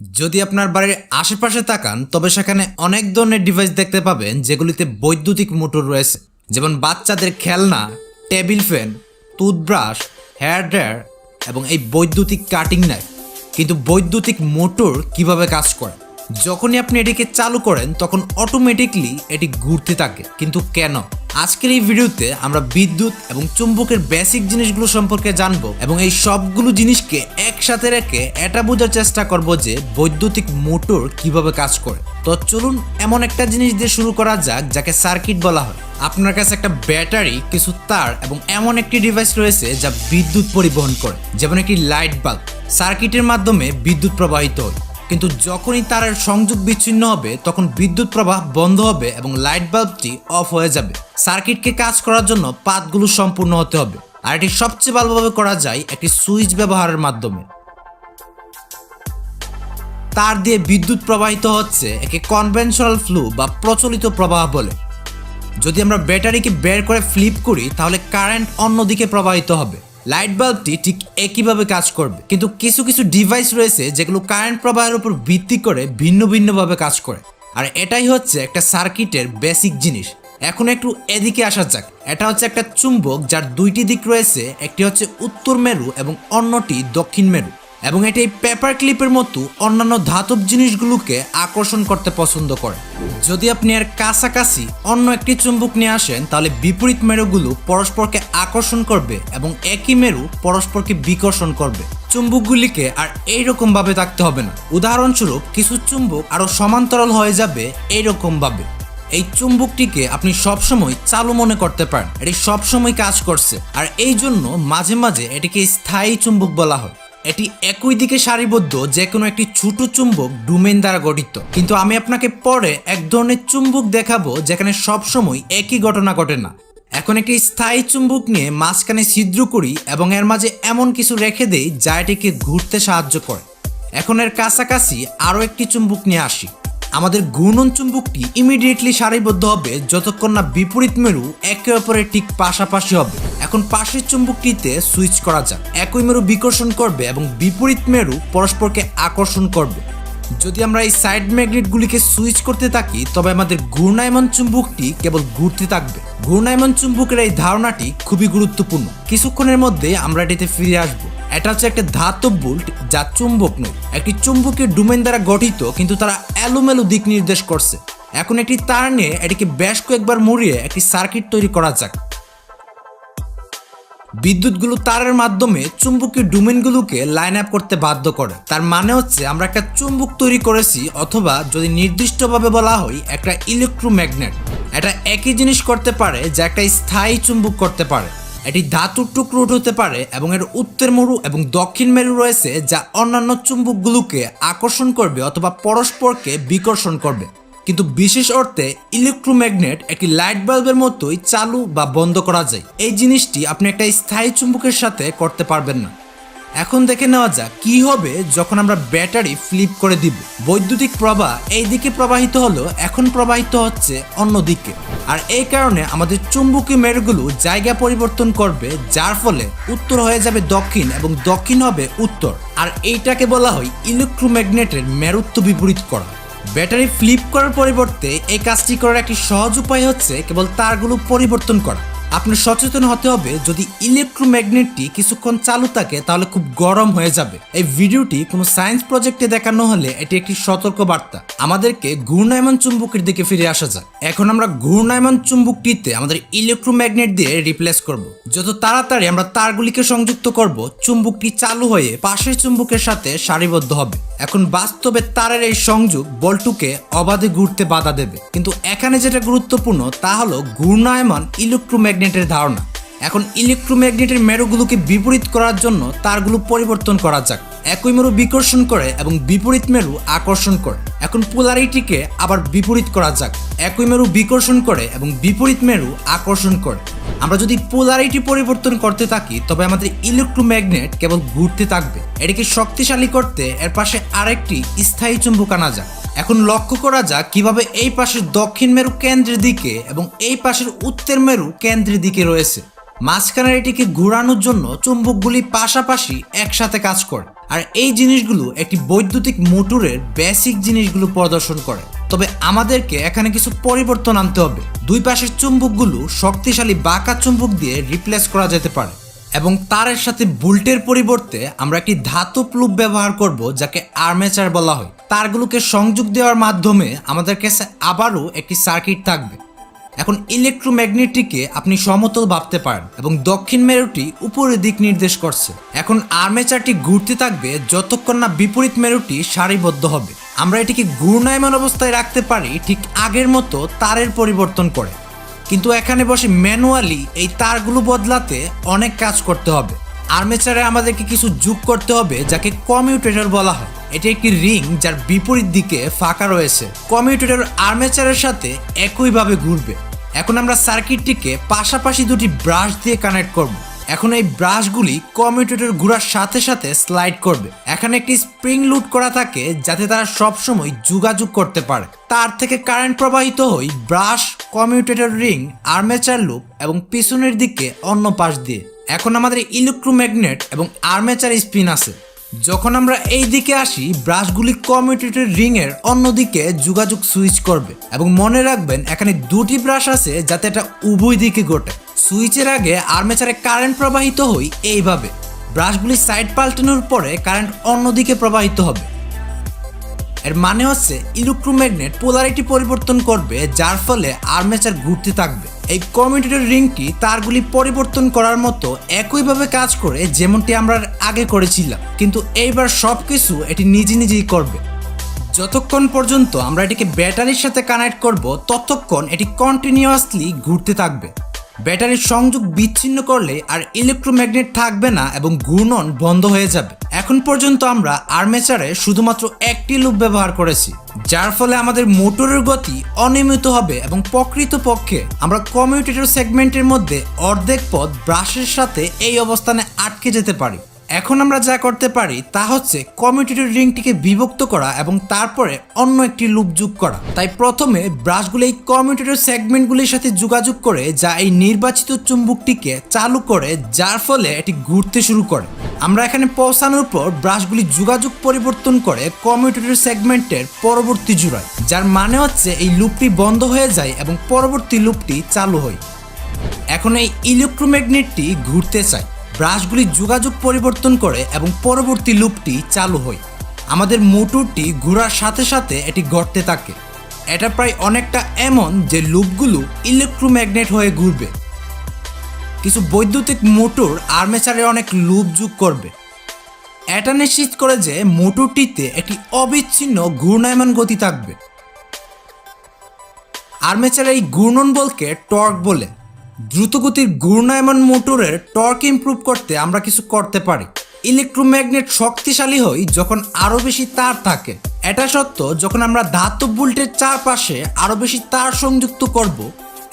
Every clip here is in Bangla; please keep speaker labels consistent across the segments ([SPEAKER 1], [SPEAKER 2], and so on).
[SPEAKER 1] যদি আপনার বাড়ির আশেপাশে তাকান তবে সেখানে অনেক ধরনের ডিভাইস দেখতে পাবেন যেগুলিতে বৈদ্যুতিক মোটর রয়েছে, যেমন বাচ্চাদের খেলনা, table fan, toothbrush, hair dryer এবং এই বৈদ্যুতিক কাটিং নাইফ। কিন্তু বৈদ্যুতিক মোটর কিভাবে কাজ করে? যখনই আপনি এটিকে চালু করেন তখন অটোমেটিকলি এটি ঘুরতে থাকে, কিন্তু কেন? আজকের এই ভিডিওতে আমরা বিদ্যুৎ এবং চুম্বকের বেসিক জিনিসগুলো সম্পর্কে জানবো এবং এই সবগুলো জিনিসকে একসাথে রেখে এটা বোঝার চেষ্টা করব যে বৈদ্যুতিক মোটর কিভাবে কাজ করে। তো চলুন এমন একটা জিনিস দিয়ে শুরু করা যাক যাকে সার্কিট বলা হয়। আপনার কাছে একটা ব্যাটারি, কিছু তার এবং এমন একটি ডিভাইস রয়েছে যা বিদ্যুৎ পরিবহন করে, যেমন একটি লাইট বাল্ব। সার্কিটের মাধ্যমে বিদ্যুৎ প্রবাহিত হয়, কিন্তু যখনই তারের সংযোগ বিচ্ছিন্ন হবে তখন বিদ্যুৎ প্রবাহ বন্ধ হবে এবং লাইট বাল্বটি অফ হয়ে যাবে। সার্কিটকে কাজ করার জন্য পাথগুলো সম্পূর্ণ হতে হবে, আর এটি সবচেয়ে ভালোভাবে করা যায় একটি সুইচ ব্যবহারের মাধ্যমে। তার দিয়ে বিদ্যুৎ প্রবাহিত হচ্ছে একে কনভেনশনাল ফ্লো বা প্রচলিত প্রবাহ বলে। যদি আমরা ব্যাটারিকে বের করে ফ্লিপ করি তাহলে কারেন্ট অন্যদিকে প্রবাহিত হবে। লাইট বাল্বটি ঠিক একইভাবে কাজ করবে, কিন্তু কিছু কিছু ডিভাইস রয়েছে যেগুলো কারেন্ট প্রবাহের উপর ভিত্তি করে ভিন্ন ভিন্নভাবে কাজ করে, আর এটাই হচ্ছে একটা সার্কিটের বেসিক জিনিস। এখন একটু এদিকে আসা যাক। এটা হচ্ছে একটা চুম্বক যার দুইটি দিক রয়েছে, একটি হচ্ছে উত্তর মেরু এবং অন্যটি দক্ষিণ মেরু, এবং এটি পেপার ক্লিপের মতো অন্যান্য ধাতব জিনিসগুলোকে আকর্ষণ করতে পছন্দ করে। যদি আপনি এর কাছাকাছি অন্য একটি চুম্বক নিয়ে আসেন তাহলে বিপরীত মেরুগুলো পরস্পরকে আকর্ষণ করবে এবং একই মেরু পরস্পরকে বিকর্ষণ করবে। চুম্বকগুলিকে আর এইরকম ভাবে থাকতে হবে না। উদাহরণস্বরূপ কিছু চুম্বক আরো সমান্তরাল হয়ে যাবে এইরকম ভাবে। এই চুম্বকটিকে আপনি সবসময় চালু মনে করতে পারেন, এটি সবসময় কাজ করছে, আর এই জন্য মাঝে মাঝে এটিকে স্থায়ী চুম্বক বলা হয়। এটি একই দিকে সারিবদ্ধ যে কোনো একটি ছোট চুম্বক ডোমেইন দ্বারা গঠিত। কিন্তু আমি আপনাকে পরে এক ধরনের চুম্বক দেখাবো যেখানে সবসময় একই ঘটনা ঘটে না। এখন একটি স্থায়ী চুম্বক নিয়ে মাঝখানে ছিদ্র করি এবং এর মাঝে এমন কিছু রেখে দেই যা এটিকে ঘুরতে সাহায্য করে। এখন এর কাছাকাছি আরও একটি চুম্বক নিয়ে আসি। আমাদের ঘূর্ণন চুম্বকটি ইমিডিয়েটলি সারিবদ্ধ হবে যতক্ষণ না বিপরীত মেরু একে অপরের ঠিক পাশাপাশি হবে। এখন পাশের চুম্বকটিতে সুইচ করা যাক। একই মেরু বিকর্ষণ করবে এবং বিপরীত মেরু পরস্পরকে আকর্ষণ করবে। যদি আমরা এই সাইড ম্যাগনেটগুলিকে সুইচ করতে থাকি তবে আমাদের ঘূর্ণায়মান চুম্বকটি কেবল ঘুরতে থাকবে। ঘূর্ণায়মান চুম্বকের এই ধারণাটি খুবই গুরুত্বপূর্ণ। কিছুক্ষণের মধ্যে আমরা এটিতে ফিরে আসব। এটা হচ্ছে একটা ধাতব বোল্ট যা চুম্বক নয়, একটি চুম্বকের ডোমেইন দ্বারা গঠিত, কিন্তু তারা এলোমেলো দিক নির্দেশ করছে। এখন একটি তার নিয়ে এটিকে বেশ কয়েকবার মুড়িয়ে একটি সার্কিট তৈরি করা যাক। বিদ্যুৎগুলো তারের মাধ্যমে চুম্বকীয় ডোমেইনগুলোকে লাইন আপ করতে বাধ্য করে। তার মানে হচ্ছে আমরা একটা চুম্বক তৈরি করেছি, অথবা যদি নির্দিষ্টভাবে বলা হয় একটা ইলেকট্রোম্যাগনেট। এটা একই জিনিস করতে পারে যা একটা স্থায়ী চুম্বক করতে পারে। এটি ধাতুর টুকরো হতে পারে এবং এর উত্তর মেরু এবং দক্ষিণ মেরু রয়েছে যা অন্যান্য চুম্বকগুলোকে আকর্ষণ করবে অথবা পরস্পরকে বিকর্ষণ করবে। কিন্তু বিশেষ অর্থে ইলেকট্রোম্যাগনেট একটি লাইট বাল্বের মতোই চালু বা বন্ধ করা যায়। এই জিনিসটি আপনি একটা স্থায়ী চুম্বকের সাথে করতে পারবেন না। এখন দেখে নেওয়া যাক কি হবে যখন আমরা ব্যাটারি ফ্লিপ করে দিব। বৈদ্যুতিক প্রবাহ এই দিকে প্রবাহিত হলো, এখন প্রবাহিত হচ্ছে অন্য দিকে, আর এই কারণে আমাদের চুম্বকীয় মেরুগুলো জায়গা পরিবর্তন করবে, যার ফলে উত্তর হয়ে যাবে দক্ষিণ এবং দক্ষিণ হবে উত্তর। আর এইটাকে বলা হয় ইলেকট্রোম্যাগনেটের মেরুত্ব বিপরীত করা। ব্যাটারি ফ্লিপ করার পরিবর্তে এই কাজটি করার একটি সহজ উপায় হচ্ছে কেবল তারগুলো পরিবর্তন করা। আপনার সচেতন হতে হবে, যদি ইলেকট্রোম্যাগনেটটি কিছুক্ষণ চালু থাকে তাহলে খুব গরম হয়ে যাবে। এই ভিডিওটি কোনো সায়েন্স প্রজেক্টে দেখানো হলে এটি একটি সতর্ক বার্তা। আমাদেরকে ঘূর্ণায়মান চুম্বকের দিকে ফিরে আসা যাক। এখন আমরা ঘূর্ণায়মান চুম্বকটিতে আমাদের ইলেকট্রোম্যাগনেট দিয়ে রিপ্লেস করব। যত তাড়াতাড়ি আমরা তারগুলিকে সংযুক্ত করব, চুম্বকটি চালু হয়ে পাশের চুম্বকের সাথে সারিবদ্ধ হবে। এখন বাস্তবে তারের এই সংযোগ বলটুকে অবাধে ঘুরতে বাধা দেবে, কিন্তু এখানে যেটা গুরুত্বপূর্ণ তা হলো ঘূর্ণায়মান ইলেকট্রোম্যাগনেটের ধারণা। এখন ইলেকট্রোম্যাগনেটের মেরুগুলোকে বিপরীত করার জন্য তারগুলো পরিবর্তন করা যাক। একই মেরু বিকর্ষণ করে এবং বিপরীত মেরু আকর্ষণ করে। এখন পোলারিটিকে আবার বিপরীত করা যাক। একই মেরু বিকর্ষণ করে এবং বিপরীত মেরু আকর্ষণ করে। আমরা যদি পোলারিটি পরিবর্তন করতে থাকি তবে আমাদের ইলেকট্রোম্যাগনেট কেবল ঘুরতে থাকবে। এটিকে শক্তিশালী করতে এর পাশে আরেকটি স্থায়ী চুম্বক আনা যাক। এখন লক্ষ্য করা যাক কিভাবে এই পাশের দক্ষিণ মেরু কেন্দ্রের দিকে এবং এই পাশের উত্তর মেরু কেন্দ্রের দিকে রয়েছে। মাঝখানের এটিকে ঘোরানোর জন্য চুম্বকগুলি পাশাপাশি একসাথে কাজ করে, আর এই জিনিসগুলো একটি বৈদ্যুতিক মোটরের বেসিক জিনিসগুলো প্রদর্শন করে। তবে আমাদেরকে এখানে কিছু পরিবর্তন আনতে হবে। দুই পাশের চুম্বকগুলো শক্তিশালী বাঁকা চুম্বক দিয়ে রিপ্লেস করা যেতে পারে, এবং তারের সাথে বুল্টের পরিবর্তে আমরা একটি ধাতব লুপ ব্যবহার করব, যাকে আর্মেচার বলা হয়। তারগুলোকে সংযোগ দেওয়ার মাধ্যমে আমাদের কাছে আবারও একটি সার্কিট থাকবে। এখন ইলেকট্রোম্যাগনেটটিকে আপনি সমতল ভাবতে পারেন এবং দক্ষিণ মেরুটি উপরের দিক নির্দেশ করছে। এখন আর্মেচারটি ঘুরতে থাকবে যতক্ষণ না বিপরীত মেরুটি সারিবদ্ধ হবে। আমরা এটিকে ঘূর্ণায়মান অবস্থায় রাখতে পারি ঠিক আগের মতো তারের পরিবর্তন করে, কিন্তু এখানে বসে ম্যানুয়ালি এই তারগুলো বদলাতে অনেক কাজ করতে হবে। আর্মেচারে আমাদেরকে কিছু যোগ করতে হবে, যাকে কমিউটেটর বলা হয়। এটি একটি রিং যার বিপরীত দিকে ফাঁকা রয়েছে। কমিউটেটর আর্মেচারের সাথে একইভাবে ঘুরবে। এখন আমরা সার্কিটটিকে পাশাপাশি দুটি ব্রাশ দিয়ে কানেক্ট করব। এখন এই ব্রাশগুলি কমিউটেটর ঘোরার সাথে সাথে স্লাইড করবে। এখানে একটি স্প্রিং লুট করা থাকে যাতে তারা সবসময় যোগাযোগ করতে পারে। তার থেকে কারেন্ট প্রবাহিত হয় brush, commutator ring, armature loop এবং পিছনের দিকে অন্য পাশ দিয়ে। এখন আমাদের ইলেকট্রোম্যাগনেট এবং আর্মেচার স্পিন আছে। যখন আমরা এই দিকে আসি, ব্রাশগুলি কমিউটেটর রিং এর অন্যদিকে যোগাযোগ সুইচ করবে, এবং মনে রাখবেন এখানে দুটি ব্রাশ আছে যাতে এটা উভয় দিকে ঘটে। সুইচের আগে আর্মেচারে কারেন্ট প্রবাহিত হয় এইভাবে। ব্রাশগুলি সাইড পাল্টানোর পরে কারেন্ট অন্যদিকে প্রবাহিত হবে। এর মানে হচ্ছে ইলেকট্রোম্যাগনেট পোলারিটি পরিবর্তন করবে, যার ফলে আর্মেচার ঘুরতে থাকবে। এই কমিউটেটর রিংটি তারগুলি পরিবর্তন করার মতো একইভাবে কাজ করে যেমনটি আমরা আগে করেছিলাম, কিন্তু এইবার সবকিছু এটি নিজে নিজেই করবে। যতক্ষণ পর্যন্ত আমরা এটিকে ব্যাটারির সাথে কানেক্ট করব, ততক্ষণ এটি কন্টিনিউয়াসলি ঘুরতে থাকবে। ব্যাটারির সংযোগ বিচ্ছিন্ন করলে আর ইলেকট্রোম্যাগনেট থাকবে না এবং ঘূর্ণন বন্ধ হয়ে যাবে। এখন পর্যন্ত আমরা আর্মেচারে শুধুমাত্র একটি লুপ ব্যবহার করেছি, যার ফলে আমাদের মোটরের গতি অনিয়মিত হবে এবং প্রকৃতপক্ষে আমরা কমিউটেটর সেগমেন্টের মধ্যে অর্ধেক পথ ব্রাশের সাথে এই অবস্থানে আটকে যেতে পারি। এখন আমরা যা করতে পারি তা হচ্ছে কমিউটেটর রিংটিকে বিভক্ত করা এবং তারপরে অন্য একটি লুপ যোগ করা। তাই প্রথমে ব্রাশগুলো এই কমিউটেটর সেগমেন্টগুলির সাথে যোগাযোগ করে যা এই নির্বাচিত চুম্বকটিকে চালু করে, যার ফলে এটি ঘুরতে শুরু করে। আমরা এখানে পৌঁছানোর পর ব্রাশগুলি যোগাযোগ পরিবর্তন করে কমিউটেটর সেগমেন্টের পরবর্তী জোড়ায়, যার মানে হচ্ছে এই লুপটি বন্ধ হয়ে যায় এবং পরবর্তী লুপটি চালু হয়। এখন এই ইলেকট্রোম্যাগনেটটি ঘুরতে চায়, ব্রাশগুলি যোগাযোগ পরিবর্তন করে এবং পরবর্তী লুপটি চালু হয়। আমাদের মোটরটি ঘোরার সাথে সাথে এটি ঘটতে থাকে। এটা প্রায় অনেকটা এমন যে লুপগুলো ইলেকট্রোম্যাগনেট হয়ে ঘুরবে। কিছু বৈদ্যুতিক মোটর আর্মেচারে অনেক লুপ যোগ করবে। এটা নিশ্চিত করে যে মোটরটিতে একটি অবিচ্ছিন্ন ঘূর্ণায়মান গতি থাকবে। আর্মেচারের এই ঘূর্ণন বলকে টর্ক বলে। দ্রুতগতির ঘূর্ণায়মান মোটরের টর্ক ইমপ্রুভ করতে আমরা কিছু করতে পারি। ইলেকট্রোম্যাগনেট শক্তিশালী হয় যখন আরও বেশি তার থাকে। এটা সত্য যখন আমরা ধাতব বুল্টের চারপাশে আরও বেশি তার সংযুক্ত করব,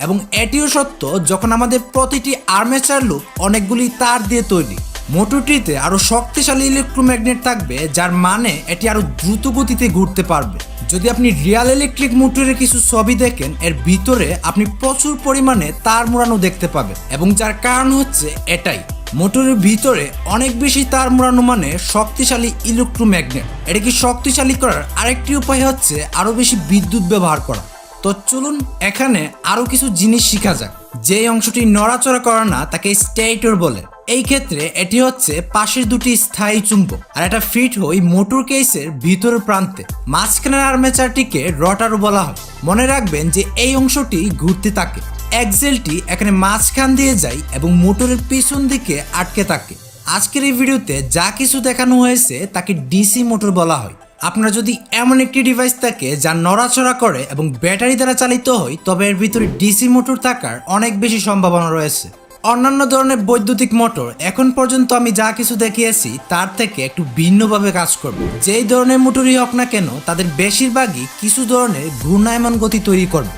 [SPEAKER 1] এবং এটিও সত্য যখন আমাদের প্রতিটি আর্মেচার লুপ অনেকগুলি তার দিয়ে তৈরি। মোটরটিতে আরও শক্তিশালী ইলেকট্রোম্যাগনেট থাকবে, যার মানে এটি আরও দ্রুত গতিতে ঘুরতে পারবে। যদি আপনি রিয়াল ইলেকট্রিক মোটরের কিছু ছবি দেখেন, এর ভিতরে আপনি প্রচুর পরিমাণে তার মোড়ানো দেখতে পাবেন, এবং যার কারণ হচ্ছে এটাই, মোটরের ভিতরে অনেক বেশি তার মোড়ানো মানে শক্তিশালী ইলেকট্রোম্যাগনেট। এটাকে শক্তিশালী করার আরেকটি উপায় হচ্ছে আরও বেশি বিদ্যুৎ ব্যবহার করা। তো চলুন এখানে আরও কিছু জিনিস শেখা যাক। যে অংশটি নড়াচড়া করে না তাকে স্টেটর বলে। এই ক্ষেত্রে এটি হচ্ছে পাশের দুটি স্থায়ী চুম্বক, আর এটা ফিট হয় মোটর কেসের ভিতরের প্রান্তে। মাঝখানের আর্মেচারটিকে রটারও বলা হয়। মনে রাখবেন যে এই অংশটি ঘুরতে থাকে। এক্সেলটি এখানে মাঝখান দিয়ে যায় এবং মোটরের পিছন দিকে আটকে থাকে। আজকের এই ভিডিওতে যা কিছু দেখানো হয়েছে তাকে ডিসি মোটর বলা হয়। আপনার যদি এমন একটি ডিভাইস থাকে যা নড়াচড়া করে এবং ব্যাটারি দ্বারা চালিত হয়, তবে এর ভিতরে ডিসি মোটর থাকার অনেক বেশি সম্ভাবনা রয়েছে। অন্যান্য ধরনের বৈদ্যুতিক মোটর এখন পর্যন্ত আমি যা কিছু দেখিয়েছি তার থেকে একটু ভিন্নভাবে কাজ করবে। যেই ধরনের মোটরই হোক না কেন, তাদের বেশিরভাগই কিছু ধরনের ঘূর্ণায়মান গতি তৈরি করবে।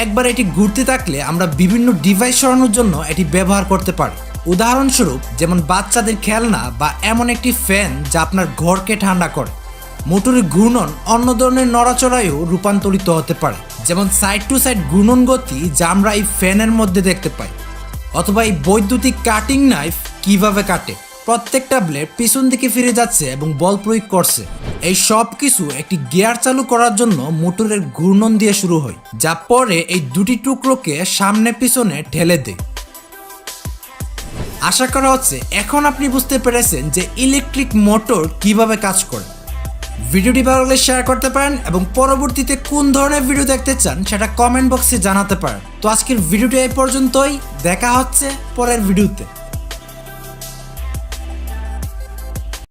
[SPEAKER 1] একবার এটি ঘুরতে থাকলে আমরা বিভিন্ন ডিভাইস সরানোর জন্য এটি ব্যবহার করতে পারি। উদাহরণস্বরূপ যেমন বাচ্চাদের খেলনা বা এমন একটি ফ্যান যা আপনার ঘরকে ঠান্ডা করে। মোটরের ঘূর্ণন অন্য ধরনের নড়াচড়ায়ও রূপান্তরিত হতে পারে, যেমন সাইড টু সাইড ঘূর্ণন গতি যা আমরা এই ফ্যানের মধ্যে দেখতে পাই। অথবা এই বৈদ্যুতিক কাটিং নাইফ কিভাবে কাটে। প্রত্যেকটা ব্লেড পিছন দিকে ফিরে যাচ্ছে এবং বল প্রয়োগ করছে। এই সব কিছু একটি গিয়ার চালু করার জন্য মোটরের ঘূর্ণন দিয়ে শুরু হয়, যা পরে এই দুটি টুকরোকে সামনে পিছনে ঠেলে দেয়। আশা করা হচ্ছে এখন আপনি বুঝতে পেরেছেন যে ইলেকট্রিক মোটর কিভাবে কাজ করে। ভিডিওটি ভালো লাগলে শেয়ার করতে পারেন এবং পরবর্তীতে কোন ধরনের ভিডিও দেখতে চান সেটা কমেন্ট বক্সে জানাতে পারেন। তো আজকের ভিডিওটি এই পর্যন্তই, দেখা হচ্ছে পরের ভিডিওতে।